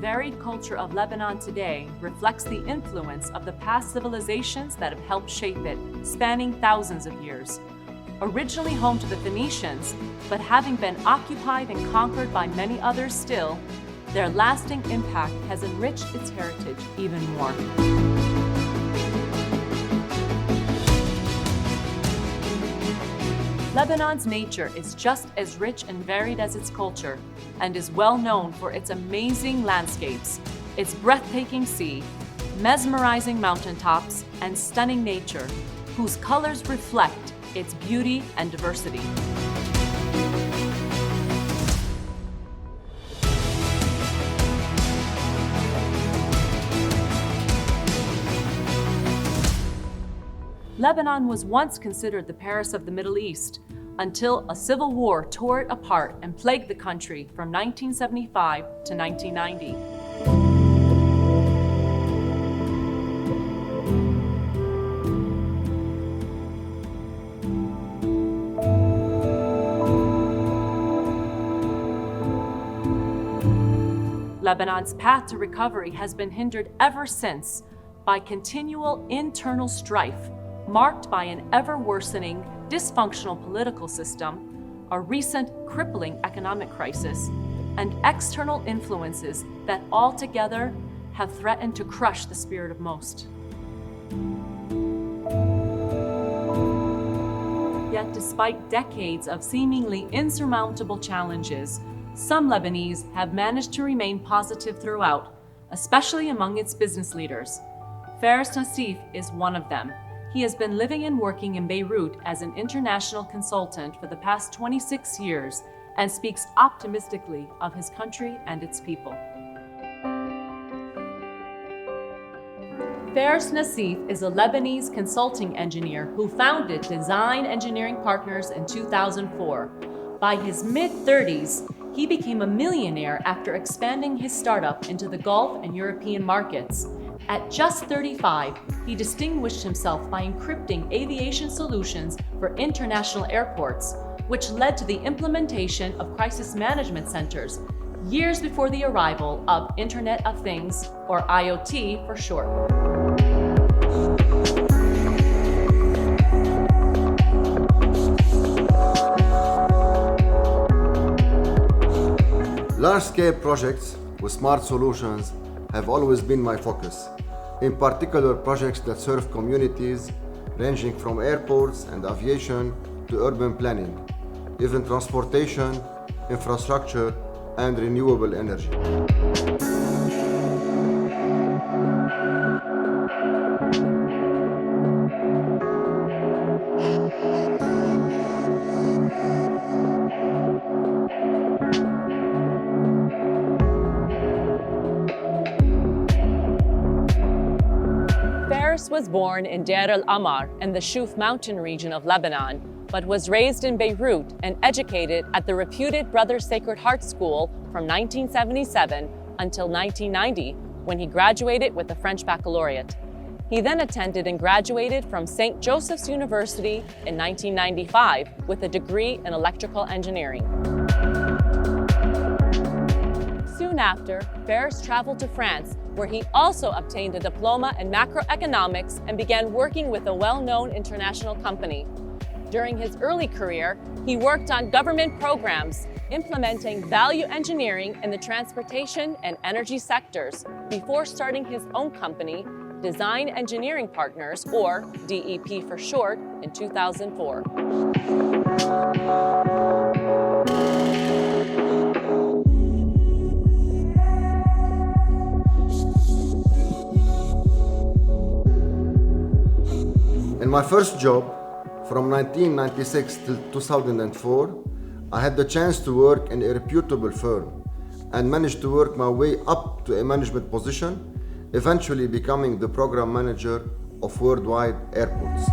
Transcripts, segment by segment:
varied culture of Lebanon today reflects the influence of the past civilizations that have helped shape it, spanning thousands of years. Originally home to the Phoenicians, but having been occupied and conquered by many others still, their lasting impact has enriched its heritage even more. Lebanon's nature is just as rich and varied as its culture, and is well known for its amazing landscapes, its breathtaking sea, mesmerizing mountaintops, and stunning nature, whose colors reflect its beauty and diversity. Lebanon was once considered the Paris of the Middle East, until a civil war tore it apart and plagued the country from 1975 to 1990. Lebanon's path to recovery has been hindered ever since by continual internal strife, marked by an ever-worsening, dysfunctional political system, a recent crippling economic crisis, and external influences that altogether have threatened to crush the spirit of most. Yet despite decades of seemingly insurmountable challenges, some Lebanese have managed to remain positive throughout, especially among its business leaders. Faris Nassif is one of them. He has been living and working in Beirut as an international consultant for the past 26 years and speaks optimistically of his country and its people. Faris Nassif is a Lebanese consulting engineer who founded Design Engineering Partners in 2004. By his mid-30s, he became a millionaire after expanding his startup into the Gulf and European markets. At just 35, he distinguished himself by encrypting aviation solutions for international airports, which led to the implementation of crisis management centers years before the arrival of Internet of Things, or IoT for short. Large-scale projects with smart solutions have always been my focus, in particular projects that serve communities ranging from airports and aviation to urban planning, even transportation, infrastructure, and renewable energy. Faris was born in Deir el-Amar in the Shuf mountain region of Lebanon, but was raised in Beirut and educated at the reputed Brothers Sacred Heart School from 1977 until 1990, when he graduated with the French baccalaureate. He then attended and graduated from St. Joseph's University in 1995 with a degree in electrical engineering. Soon after, Faris traveled to France, where he also obtained a diploma in macroeconomics and began working with a well-known international company. During his early career, he worked on government programs, implementing value engineering in the transportation and energy sectors, before starting his own company, Design Engineering Partners, or D.E.P for short, in 2004. In my first job, from 1996 till 2004, I had the chance to work in a reputable firm and managed to work my way up to a management position, eventually becoming the program manager of worldwide airports.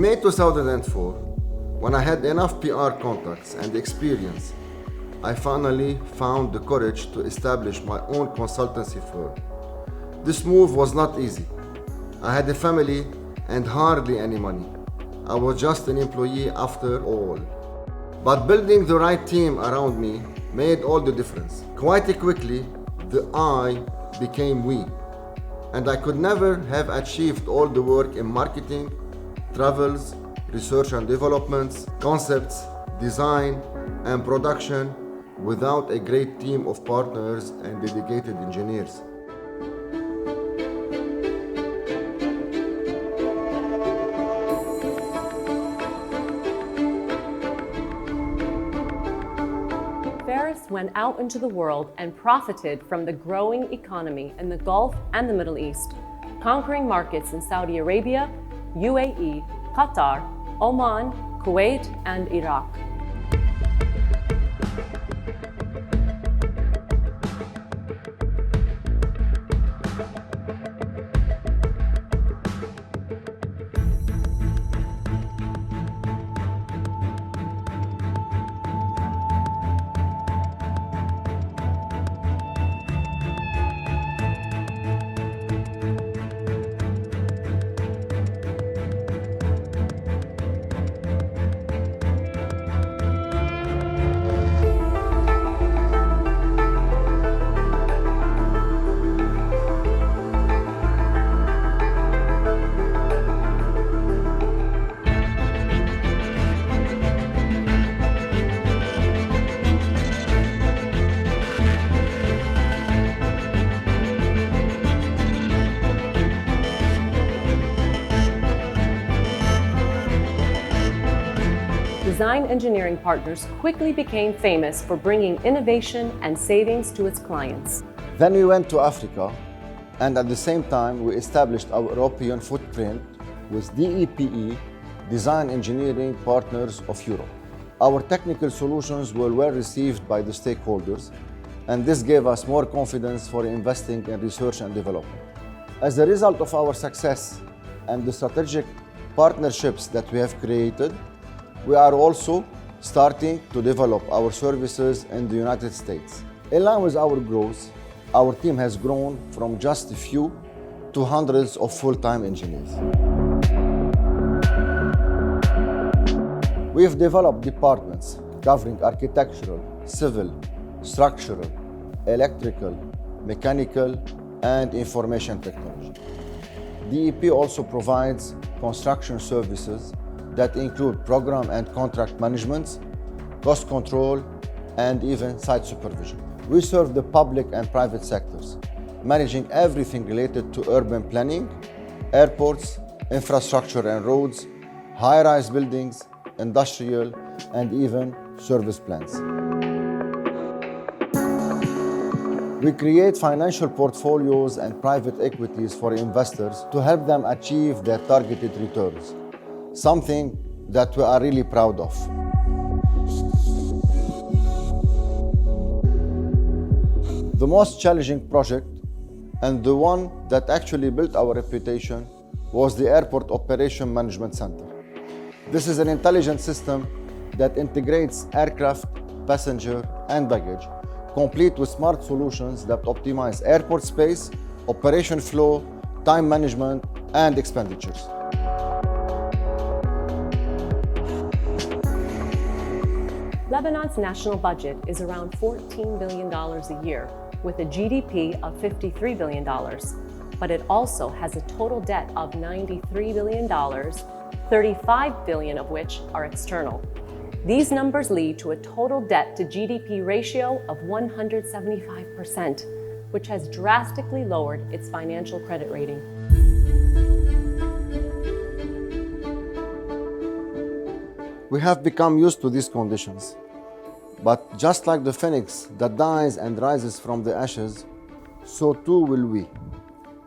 May 2004, when I had enough PR contacts and experience, I finally found the courage to establish my own consultancy firm. This move was not easy. I had a family and hardly any money. I was just an employee after all. But building the right team around me made all the difference. Quite quickly, the I became we. And I could never have achieved all the work in marketing, travels, research and developments, concepts, design, and production without a great team of partners and dedicated engineers. Went out into the world and profited from the growing economy in the Gulf and the Middle East, conquering markets in Saudi Arabia, UAE, Qatar, Oman, Kuwait, and Iraq. Design Engineering Partners quickly became famous for bringing innovation and savings to its clients. Then we went to Africa, and at the same time we established our European footprint with D.E.P, Design Engineering Partners of Europe. Our technical solutions were well received by the stakeholders, and this gave us more confidence for investing in research and development. As a result of our success and the strategic partnerships that we have created, we are also starting to develop our services in the United States. In line with our growth, our team has grown from just a few to hundreds of full-time engineers. We've developed departments covering architectural, civil, structural, electrical, mechanical, and information technology. D.E.P also provides construction services that include program and contract management, cost control, and even site supervision. We serve the public and private sectors, managing everything related to urban planning, airports, infrastructure and roads, high-rise buildings, industrial, and even service plans. We create financial portfolios and private equities for investors to help them achieve their targeted returns, something that we are really proud of. The most challenging project, and the one that actually built our reputation, was the Airport Operation Management Center. This is an intelligent system that integrates aircraft, passenger, and baggage, complete with smart solutions that optimize airport space, operation flow, time management, and expenditures. Lebanon's national budget is around $14 billion a year, with a GDP of $53 billion. But it also has a total debt of $93 billion, $35 billion of which are external. These numbers lead to a total debt to GDP ratio of 175%, which has drastically lowered its financial credit rating. We have become used to these conditions. But just like the phoenix that dies and rises from the ashes, so too will we.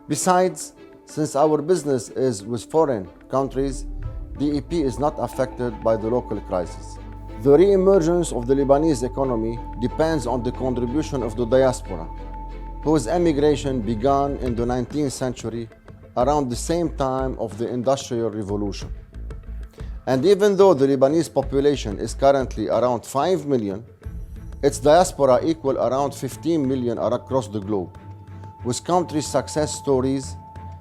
Besides, since our business is with foreign countries, D.E.P is not affected by the local crisis. The re-emergence of the Lebanese economy depends on the contribution of the diaspora, whose emigration began in the 19th century around the same time of the Industrial Revolution. And even though the Lebanese population is currently around 5 million, its diaspora equal around 15 million across the globe, with country success stories,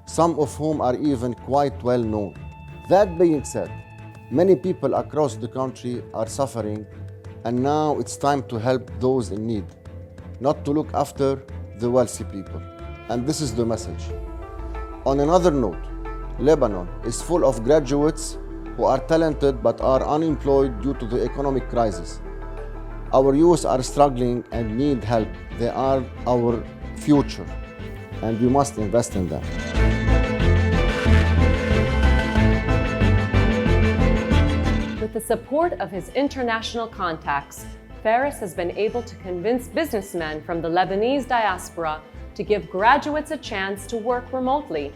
some of whom are even quite well known. That being said, many people across the country are suffering, and now it's time to help those in need, not to look after the wealthy people. And this is the message. On another note, Lebanon is full of graduates who are talented but are unemployed due to the economic crisis. Our youth are struggling and need help. They are our future, and we must invest in them. With the support of his international contacts, Faris has been able to convince businessmen from the Lebanese diaspora to give graduates a chance to work remotely.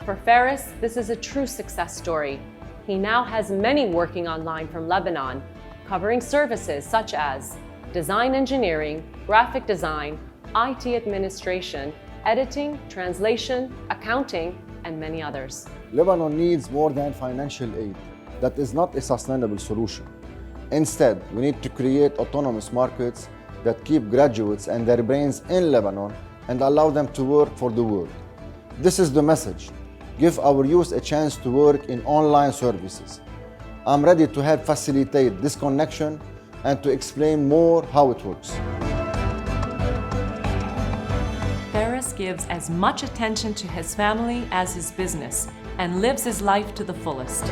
For Faris, this is a true success story. He now has many working online from Lebanon, covering services such as design engineering, graphic design, IT administration, editing, translation, accounting, and many others. Lebanon needs more than financial aid. That is not a sustainable solution. Instead, we need to create autonomous markets that keep graduates and their brains in Lebanon and allow them to work for the world. This is the message. Give our youth a chance to work in online services. I'm ready to help facilitate this connection and to explain more how it works. Faris gives as much attention to his family as his business and lives his life to the fullest.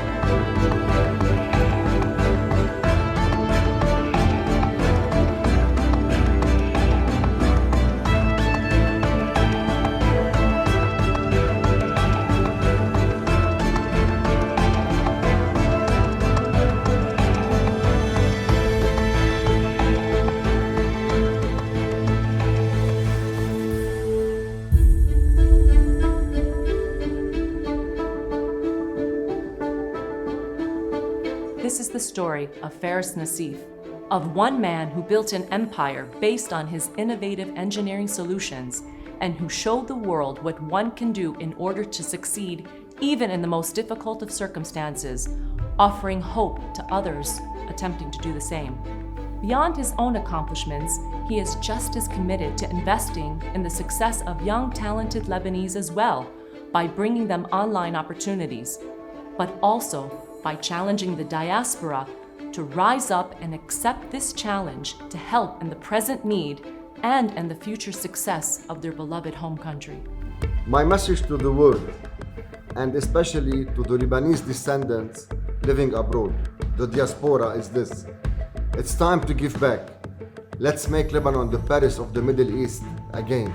This is the story of Faris Nassif, of one man who built an empire based on his innovative engineering solutions and who showed the world what one can do in order to succeed even in the most difficult of circumstances, offering hope to others attempting to do the same. Beyond his own accomplishments, he is just as committed to investing in the success of young, talented Lebanese as well, by bringing them online opportunities, but also by challenging the diaspora to rise up and accept this challenge to help in the present need and in the future success of their beloved home country. My message to the world, and especially to the Lebanese descendants living abroad, the diaspora, is this. It's time to give back. Let's make Lebanon the Paris of the Middle East again.